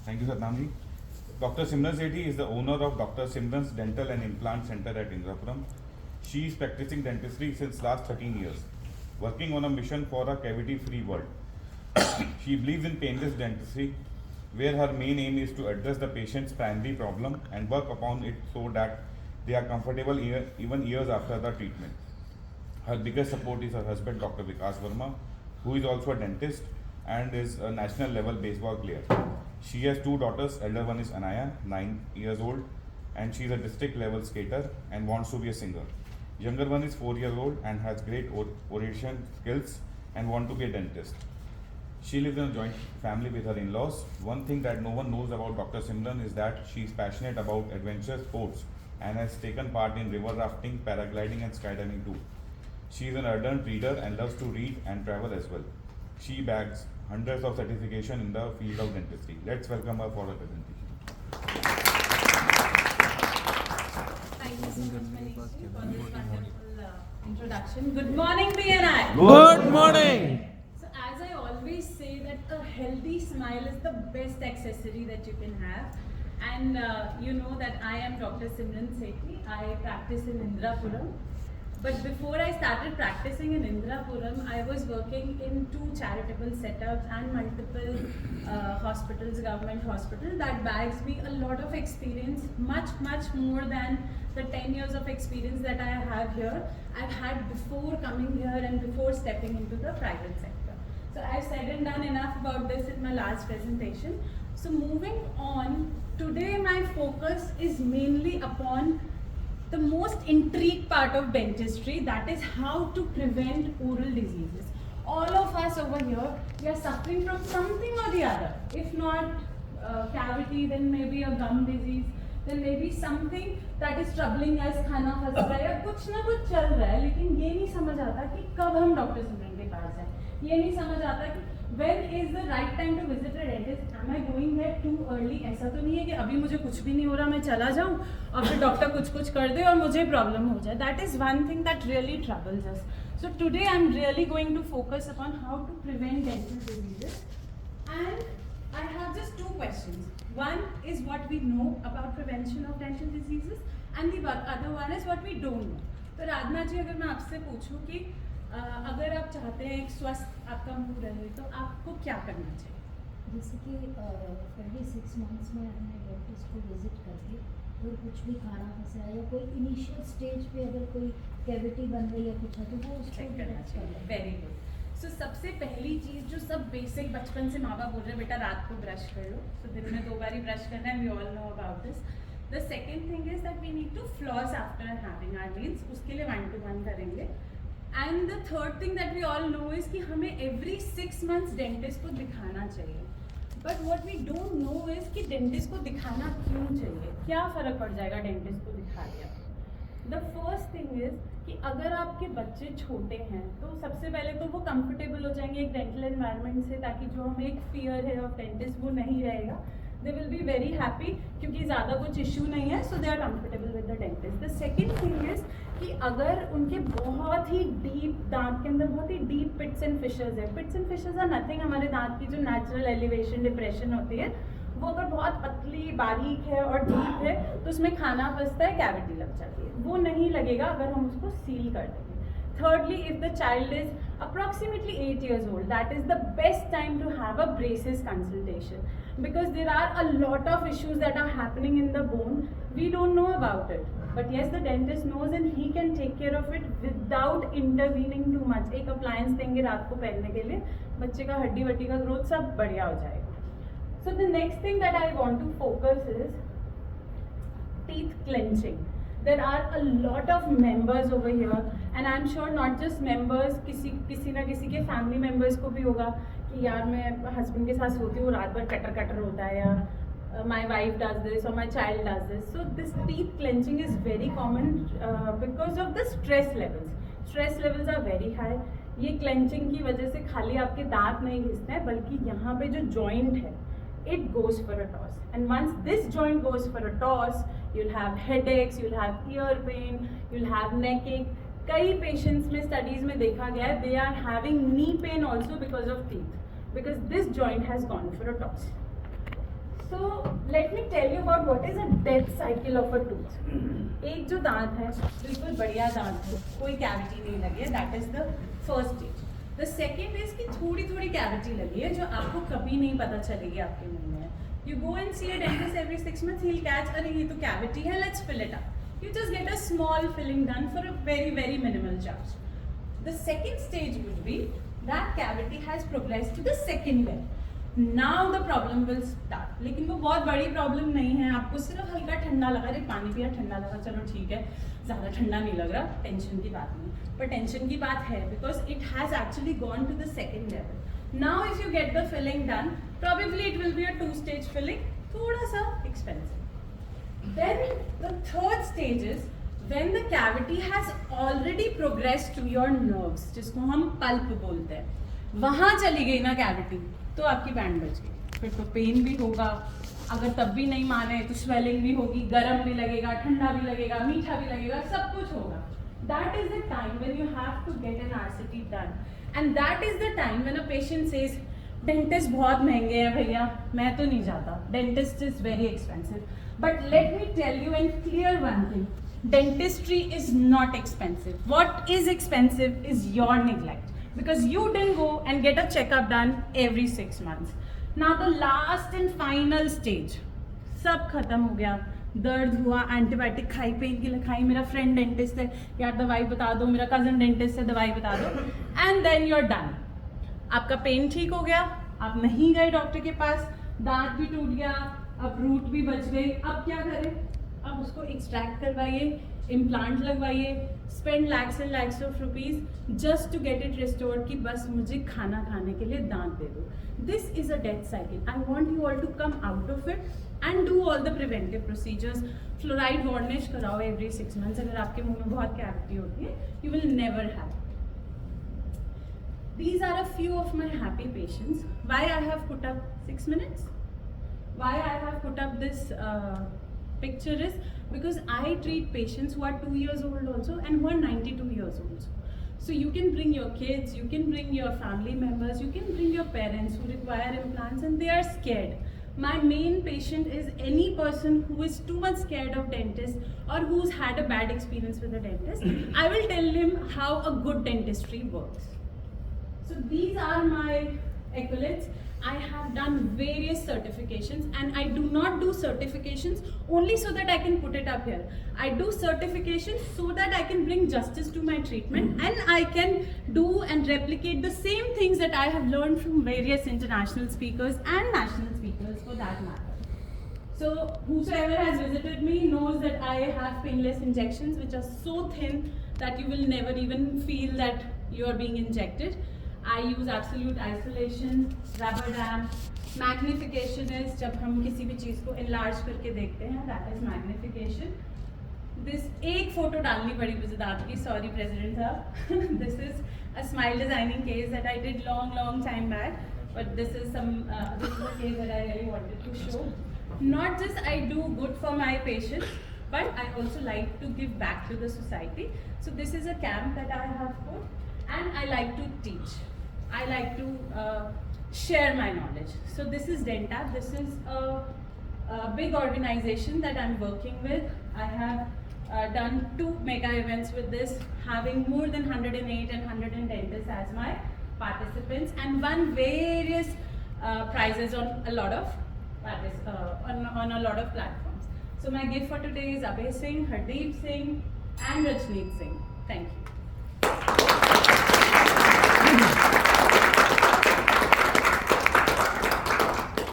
Thank you, Satnamji. Dr. Simran Sethi is the owner of Dr. Simran's Dental and Implant Center at Indrapuram. She is practicing dentistry since last 13 years, working on a mission for a cavity-free world. She believes in painless dentistry, where her main aim is to address the patient's primary problem and work upon it so that they are comfortable even years after the treatment. Her biggest support is her husband, Dr. Vikas Verma, who is also a dentist and is a national level baseball player. She has two daughters. Elder one is Anaya, 9 years old, and she is a district level skater and wants to be a singer. Younger one is 4 years old and has great oration skills and want to be a dentist. She lives in a joint family with her in-laws. One thing that no one knows about Dr. Simran is that she is passionate about adventure sports and has taken part in river rafting, paragliding and skydiving too. She is an ardent reader and loves to read and travel as well. She bags hundreds of certification in the field of dentistry. Let's welcome her for her presentation. Thank you so much, Manish, for this wonderful introduction. Good morning, BNI. Good morning. So, as I always say, that a healthy smile is the best accessory that you can have. And you know that I am Dr. Simran Sethi. I practice in Indrapuram. But before I started practicing in Indrapuram, I was working in 2 charitable setups and multiple hospitals, government hospitals. That bags me a lot of experience, much more than the 10 years of experience that I have here. I've had before coming here and before stepping into the private sector. So I've said and done enough about this in my last presentation. So moving on, today my focus is mainly upon the most intrigued part of dentistry, that is how to prevent oral diseases. All of us over here, we are suffering from something or the other. If not cavity, then maybe a gum disease, then maybe something that is troubling us, खाना फंस रहा है या कुछ ना कुछ चल रहा है, लेकिन ये नहीं समझ आता कि कब हम डॉक्टर सिमरन के पास जाएं. ये नहीं समझ आता कि when is the right time to visit a dentist? Am I going there too early? ऐसा तो नहीं है कि अभी मुझे कुछ भी नहीं हो रहा, मैं चला जाऊँ और फिर डॉक्टर कुछ कर दे और मुझे प्रॉब्लम हो जाए. That is one thing that really troubles us. So today I am really going to focus upon how to prevent dental diseases, and I have just 2 questions. One is what we know about prevention of dental diseases, and the other one is what we don't know. तो राधना जी, अगर मैं आपसे पूछूं कि अगर आप चाहते हैं एक स्वस्थ आपका मुंह रहे तो आपको क्या करना चाहिए? जैसे कि पहले 6 मंथ्स में हमने डेंटिस्ट को विजिट करके अगर कुछ भी खाना फंसा है या कोई इनिशियल स्टेज पे अगर कोई कैविटी बन गई या कुछ है तो वो उसको करना चाहिए. Very good. सो सबसे पहली चीज़ जो सब बेसिक बचपन से माँ बाप बोल रहे हैं, बेटा रात को ब्रश कर लो, तो दिन में 2 बार ही ब्रश करना है. We all know about this. The second thing is that we need to floss after having our meals. उसके लिए 1 to 1 करेंगे. And the third thing that we all know is कि हमें एवरी 6 months डेंटिस्ट को दिखाना चाहिए. But what we don't know is कि dentist को दिखाना क्यों चाहिए, क्या फ़र्क पड़ जाएगा डेंटिस्ट को दिखा दिया. द फर्स्ट थिंग इज कि अगर आपके बच्चे छोटे हैं तो सबसे पहले तो वो कंफर्टेबल हो जाएंगे एक डेंटल एनवायरनमेंट से, ताकि जो हमें एक फियर है ऑफ डेंटिस्ट वो नहीं रहेगा. They will be very happy क्योंकि ज़्यादा कुछ इश्यू नहीं है, so they are comfortable with the dentist. The second thing is कि अगर उनके बहुत ही डीप दांत के अंदर बहुत ही डीप पिट्स एंड फिशर्स है. पिट्स एंड फिशर्स आर नथिंग, हमारे दांत की जो नेचुरल एलिवेशन डिप्रेशन होती है वो अगर बहुत पतली बारीक है और डीप है तो उसमें खाना फंसता है, कैविटी लग जाती है. वो नहीं लगेगा अगर हम उसको सील कर देंगे. Thirdly, if the child is approximately 8 years old, that is the best time to have a braces consultation, because there are a lot of issues that are happening in the bone. We don't know about it, but yes, the dentist knows and he can take care of it without intervening too much. एक appliance देंगे रात को पहनने के लिए, बच्चे का हड्डी वड्डी का ग्रोथ सब बढ़िया हो जाएगा. So the next thing that I want to focus is teeth clenching. There are a lot of members over here, and I'm sure not just members, किसी ना किसी के family members को भी होगा कि यार मैं husband के साथ सोती हूँ, रात भर कटर होता है, या my wife does this or my child does this. So this teeth clenching is very common because of the stress levels. Stress levels are very high. ये clenching की वजह से खाली आपके दांत नहीं घिसते हैं, बल्कि यहाँ पे जो joint है, it goes for a toss. And once this joint goes for a toss, you'll have headaches, you'll have ear pain, you'll have neck ache. कई patients में studies में देखा गया है, they are having knee pain also because of teeth, because this joint has gone for a toss. So let me tell you about what is a death cycle of a tooth. एक जो दांत है बिल्कुल बढ़िया दांत है, कोई cavity नहीं लगी है, that is the first stage. The second is कि थोड़ी थोड़ी कैविटी लगी है जो आपको कभी नहीं पता चलेगी आपके मुंह में. You go and see a dentist every 6 months, he'll catch, अरे ये तो cavity है, let's fill it up. You just get a small filling done for a very very minimal charge. The second stage would be that cavity has progressed to the second level. Now the problem will start. लेकिन वो बहुत बड़ी problem नहीं है, आपको सिर्फ हल्का ठंडा लगा, अरे पानी पिया ठंडा लगा, चलो ठीक है, ज़्यादा ठंडा नहीं लग रहा, टेंशन की बात नहीं. पर टेंशन की बात है because it has actually gone to the second level. Now if you get the filling done, probably it will be a 2-stage filling, थोड़ा सा expensive. Then the third stage is when the cavity has already progressed to your nerves, जिसको हम pulp बोलते हैं. वहाँ चली गई ना cavity, तो आपकी बैंड बच गई. फिर तो पेन भी होगा, अगर तब भी नहीं माने तो स्वेलिंग भी होगी, गर्म भी लगेगा, ठंडा भी लगेगा, मीठा भी लगेगा, सब कुछ होगा. That is the time when you have to get an RCT done. And that is the time when a patient says, dentist बहुत महंगे हैं भैया, मैं तो नहीं जाता. Dentist is very expensive. But let me tell you and clear one thing. Dentistry is not expensive. What is expensive is your neglect. Because you didn't go and get a checkup done every 6 months. Now the last and final stage. सब खत्म हो गया, दर्द हुआ, antibiotic खाई, pain killer खाई, मेरा friend dentist है, यार दवाई बता दो, मेरा कजन डेंटिस्ट है, दवाई बता दो, and then you are done. आपका पेन ठीक हो गया, आप नहीं गए डॉक्टर के पास, दांत भी टूट गया, अब रूट भी बच गई, अब क्या करें? अब उसको एक्सट्रैक्ट करवाइए, इम्प्लांट लगवाइए, spend lakhs and lakhs of rupees just to get it restored कि बस मुझे खाना खाने के लिए दांत दे दो. This is a death cycle. I want you all to come out of it and do all the preventive procedures. Fluoride varnish कराओ एवरी 6 months. अगर आपके मुंह में बहुत कैविटी होती है, you will never have. These are a few of my happy patients. Why I have put up 6 minutes? Why I have put up this picture is because I treat patients who are 2 years old also and who are 92 years old. So you can bring your kids, you can bring your family members, you can bring your parents who require implants and they are scared. My main patient is any person who is too much scared of dentists or who's had a bad experience with a dentist. I will tell him how a good dentistry works. So these are my accolades. I have done various certifications and I do not do certifications only so that I can put it up here. I do certifications so that I can bring justice to my treatment and I can do and replicate the same things that I have learned from various international speakers and national speakers for that matter. So whosoever has visited me knows that I have painless injections which are so thin that you will never even feel that you are being injected. I use absolute isolation, rubber dam. Magnification is जब हम किसी भी चीज़ को enlarge करके देखते हैं, that is magnification. This एक photo डालनी पड़ी मुझे दांत की, sorry president साहब. This is a smile designing case that I did long time back, but this is a case that I really wanted to show. Not just I do good for my patients, but I also like to give back to the society. So this is a camp that I have put, and I like to teach. I like to share my knowledge. So this is Dentab. This is a big organization that I'm working with. I have done 2 mega events with this, having more than 108 and 110 dentists as my participants, and won various prizes on a lot of on a lot of platforms. So my gift for today is Abhay Singh, Hardeep Singh, and Rajneet Singh. Thank you.